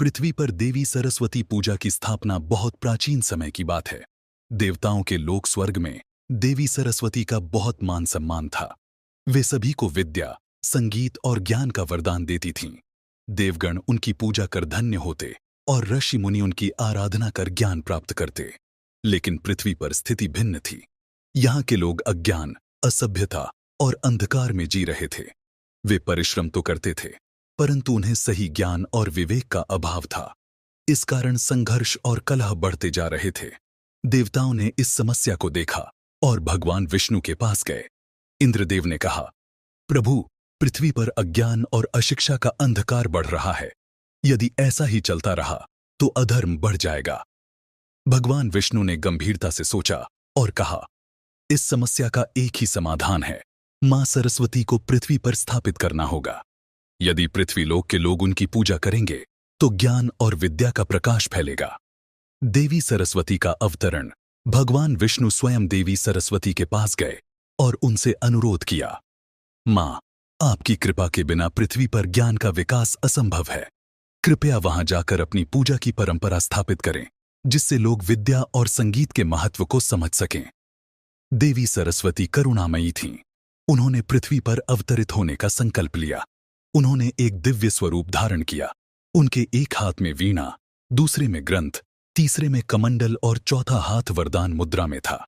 पृथ्वी पर देवी सरस्वती पूजा की स्थापना बहुत प्राचीन समय की बात है। देवताओं के लोक स्वर्ग में देवी सरस्वती का बहुत मान सम्मान था। वे सभी को विद्या, संगीत और ज्ञान का वरदान देती थीं। देवगण उनकी पूजा कर धन्य होते और ऋषि मुनि उनकी आराधना कर ज्ञान प्राप्त करते। लेकिन पृथ्वी पर स्थिति भिन्न थी। यहाँ के लोग अज्ञान, असभ्यता और अंधकार में जी रहे थे। वे परिश्रम तो करते थे, परंतु उन्हें सही ज्ञान और विवेक का अभाव था। इस कारण संघर्ष और कलह बढ़ते जा रहे थे। देवताओं ने इस समस्या को देखा और भगवान विष्णु के पास गए। इंद्रदेव ने कहा, प्रभु, पृथ्वी पर अज्ञान और अशिक्षा का अंधकार बढ़ रहा है। यदि ऐसा ही चलता रहा तो अधर्म बढ़ जाएगा। भगवान विष्णु ने गंभीरता से सोचा और कहा, इस समस्या का एक ही समाधान है। मां सरस्वती को पृथ्वी पर स्थापित करना होगा। यदि पृथ्वीलोक के लोग उनकी पूजा करेंगे तो ज्ञान और विद्या का प्रकाश फैलेगा। देवी सरस्वती का अवतरण। भगवान विष्णु स्वयं देवी सरस्वती के पास गए और उनसे अनुरोध किया, मां, आपकी कृपा के बिना पृथ्वी पर ज्ञान का विकास असंभव है। कृपया वहां जाकर अपनी पूजा की परंपरा स्थापित करें, जिससे लोग विद्या और संगीत के महत्व को समझ सकें। देवी सरस्वती करुणामयी थीं। उन्होंने पृथ्वी पर अवतरित होने का संकल्प लिया। उन्होंने एक दिव्य स्वरूप धारण किया। उनके एक हाथ में वीणा, दूसरे में ग्रंथ, तीसरे में कमंडल और चौथा हाथ वरदान मुद्रा में था।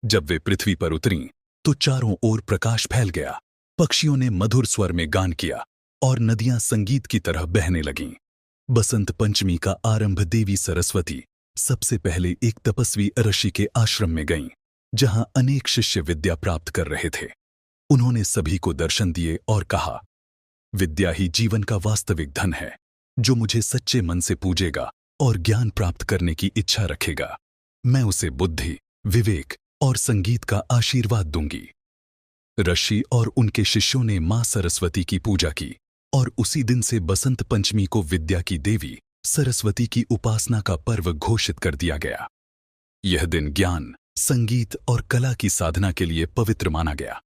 जब वे पृथ्वी पर उतरीं तो चारों ओर प्रकाश फैल गया। पक्षियों ने मधुर स्वर में गान किया और नदियां संगीत की तरह बहने लगीं। बसंत पंचमी का आरंभ देवी सरस्वती सबसे पहले एक तपस्वी ऋषि के आश्रम में गईं, जहां अनेक शिष्य विद्या प्राप्त कर रहे थे। उन्होंने सभी को दर्शन दिए और कहा, विद्या ही जीवन का वास्तविक धन है। जो मुझे सच्चे मन से पूजेगा और ज्ञान प्राप्त करने की इच्छा रखेगा, मैं उसे बुद्धि, विवेक और संगीत का आशीर्वाद दूंगी। ऋषि और उनके शिष्यों ने मां सरस्वती की पूजा की और उसी दिन से बसंत पंचमी को विद्या की देवी सरस्वती की उपासना का पर्व घोषित कर दिया गया। यह दिन ज्ञान, संगीत और कला की साधना के लिए पवित्र माना गया।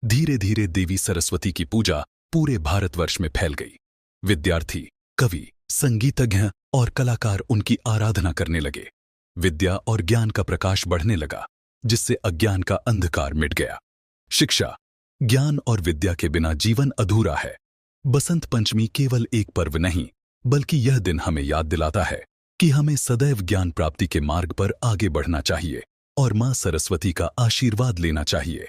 धीरे धीरे देवी सरस्वती की पूजा पूरे भारतवर्ष में फैल गई। विद्यार्थी, कवि, संगीतज्ञ और कलाकार उनकी आराधना करने लगे। विद्या और ज्ञान का प्रकाश बढ़ने लगा, जिससे अज्ञान का अंधकार मिट गया। शिक्षा, ज्ञान और विद्या के बिना जीवन अधूरा है। बसंत पंचमी केवल एक पर्व नहीं, बल्कि यह दिन हमें याद दिलाता है कि हमें सदैव ज्ञान प्राप्ति के मार्ग पर आगे बढ़ना चाहिए और मां सरस्वती का आशीर्वाद लेना चाहिए।